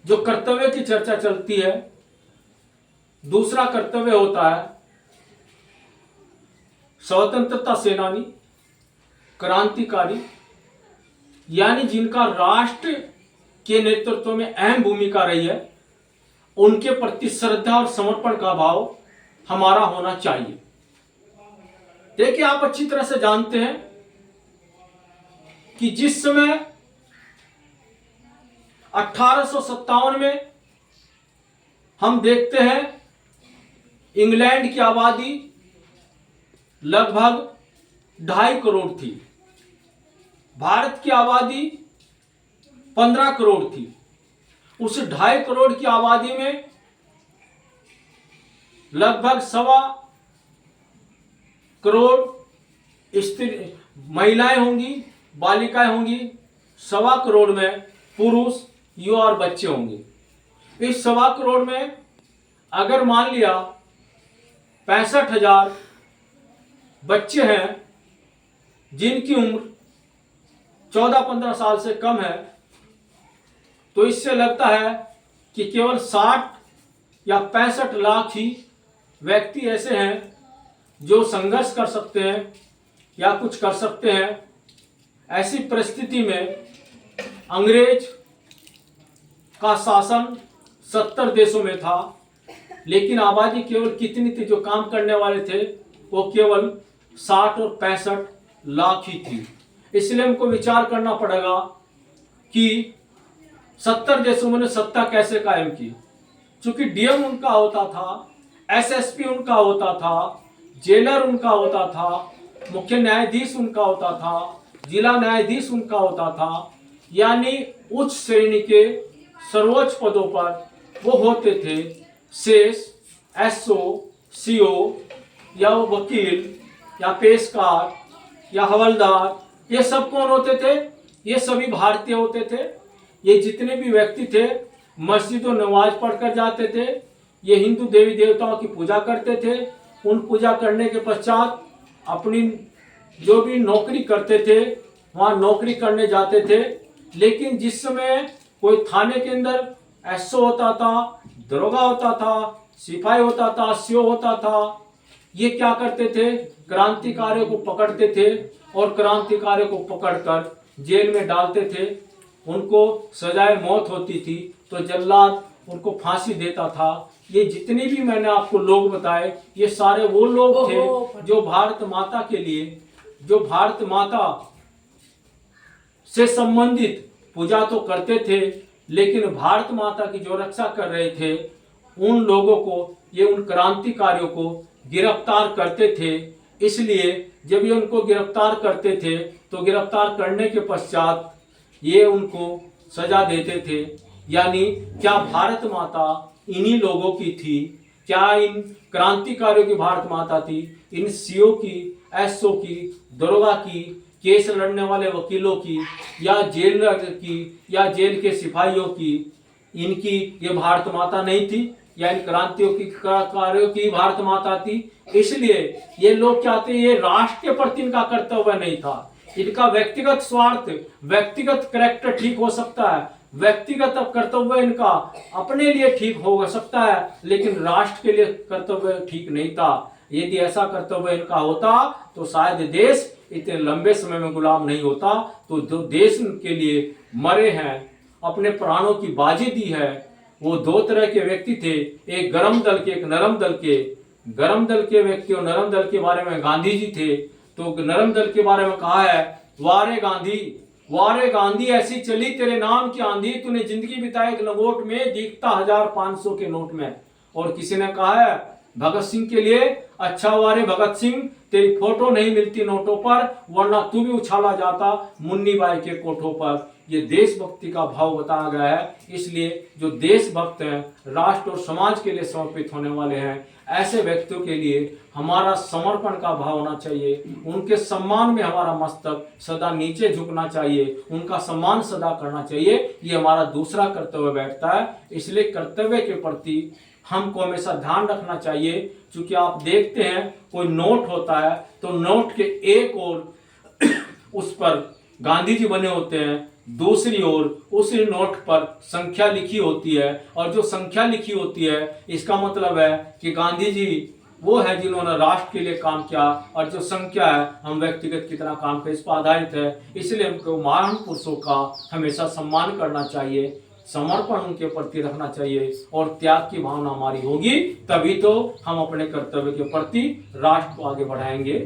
जो कर्तव्य की चर्चा चलती है, दूसरा कर्तव्य होता है स्वतंत्रता सेनानी, क्रांतिकारी, यानी जिनका राष्ट्र के नेतृत्व में अहम भूमिका रही है, उनके प्रति श्रद्धा और समर्पण का भाव हमारा होना चाहिए। देखिए, आप अच्छी तरह से जानते हैं कि जिस समय 1857 में हम देखते हैं इंग्लैंड की आबादी लगभग 2.5 करोड़ थी, भारत की आबादी 15 करोड़ थी। उस 2.5 करोड़ की आबादी में लगभग 1.25 करोड़ स्त्री महिलाएं होंगी, बालिकाएं होंगी, 1.25 करोड़ में पुरुष, युवा और बच्चे होंगे। इस 1.25 करोड़ में अगर मान लिया 65,000 बच्चे हैं जिनकी उम्र 14-15 साल से कम है, तो इससे लगता है कि केवल 60 या 65 लाख ही व्यक्ति ऐसे हैं जो संघर्ष कर सकते हैं या कुछ कर सकते हैं। ऐसी परिस्थिति में अंग्रेज का शासन 70 देशों में था, लेकिन आबादी केवल कितनी थी जो काम करने वाले थे, वो केवल 60 और 65 लाख ही थी। इसलिए हमको विचार करना पड़ेगा कि 70 देशों में सत्ता कैसे कायम की। चूंकि डीएम उनका होता था, एसएसपी उनका होता था, जेलर उनका होता था, मुख्य न्यायाधीश उनका होता था, जिला न्यायाधीश उनका होता था, यानी उच्च श्रेणी के सर्वोच्च पदों पर वो होते थे। शेष, एसओ, सीओ या वो वकील या पेशकार या हवलदार, ये सब कौन होते थे? ये सभी भारतीय होते थे। ये जितने भी व्यक्ति थे मस्जिदों नमाज पढ़कर जाते थे, ये हिंदू देवी देवताओं की पूजा करते थे। उन पूजा करने के पश्चात अपनी जो भी नौकरी करते थे वहाँ नौकरी करने जाते थे। लेकिन जिस समय कोई थाने के अंदर एसओ होता था, दरोगा होता था, सिपाही होता था, सीओ होता था, ये क्या करते थे? क्रांतिकारियों को पकड़ते थे और क्रांतिकारियों को पकड़कर जेल में डालते थे। उनको सजाए मौत होती थी तो जल्लाद उनको फांसी देता था। ये जितने भी मैंने आपको लोग बताए, ये सारे वो लोग थे जो भारत माता के लिए, जो भारत माता से संबंधित पूजा तो करते थे, लेकिन भारत माता की जो रक्षा कर रहे थे, उन लोगों को, ये उन क्रांतिकारियों को गिरफ्तार करते थे। इसलिए जब ये उनको गिरफ्तार करते थे तो गिरफ्तार करने के पश्चात ये उनको सजा देते थे। यानी क्या भारत माता इन्हीं लोगों की थी? क्या इन क्रांतिकारियों की भारत माता थी? इन सीओ की, एसओ की, दरोगा की, केस लड़ने वाले वकीलों की, या जेल की, या जेल के सिपाहियों की, इनकी ये भारत माता नहीं थी? या इन क्रांतियों की, कार्यों की भारत माता थी? इसलिए ये लोग क्या थे? ये राष्ट्र के प्रति इनका कर्तव्य नहीं था। इनका व्यक्तिगत स्वार्थ, व्यक्तिगत कैरेक्टर ठीक हो सकता है, व्यक्तिगत कर्तव्य इनका अपने लिए ठीक हो सकता है, लेकिन राष्ट्र के लिए कर्तव्य ठीक नहीं था। यदि ऐसा कर्तव्य इनका होता तो शायद देश इतने लंबे समय में गुलाम नहीं होता। तो जो देश के लिए मरे हैं, अपने प्राणों की बाजी दी है, वो 2 तरह के व्यक्ति थे, एक गरम दल के, एक नरम दल के। गरम दल के व्यक्ति और नरम दल के बारे में गांधी जी थे। तो नरम दल के बारे में कहा है, वारे गांधी, वारे गांधी ऐसी चली तेरे नाम की आंधी, तूने जिंदगी बिताई एक लंगोट में, दिखता 1500 के नोट में। और किसी ने कहा है भगत सिंह के लिए, अच्छा वारे भगत सिंह, तेरी फोटो नहीं मिलती नोटों पर, वरना तू भी उछाला जाता मुन्नी बाई के कोठों पर। ये देशभक्ति का भाव बताया गया है। इसलिए जो देशभक्त हैं, राष्ट्र और समाज के लिए समर्पित होने वाले हैं, ऐसे व्यक्तियों के लिए हमारा समर्पण का भाव होना चाहिए। उनके सम्मान में हमारा मस्तक सदा नीचे झुकना चाहिए, उनका सम्मान सदा करना चाहिए। ये हमारा दूसरा कर्तव्य बैठता है। इसलिए कर्तव्य के प्रति हमको हमेशा ध्यान रखना चाहिए। क्योंकि आप देखते हैं कोई नोट होता है तो नोट के एक ओर उस पर गांधी जी बने होते हैं, दूसरी ओर उसी नोट पर संख्या लिखी होती है, और जो संख्या लिखी होती है इसका मतलब है कि गांधी जी वो है जिन्होंने राष्ट्र के लिए काम किया, और जो संख्या है हम व्यक्तिगत कितना काम कर इस पर आधारित है। इसलिए हमको महान पुरुषों का हमेशा सम्मान करना चाहिए, समर्पण उनके प्रति रखना चाहिए, और त्याग की भावना हमारी होगी तभी तो हम अपने कर्तव्य के प्रति राष्ट्र को आगे बढ़ाएंगे।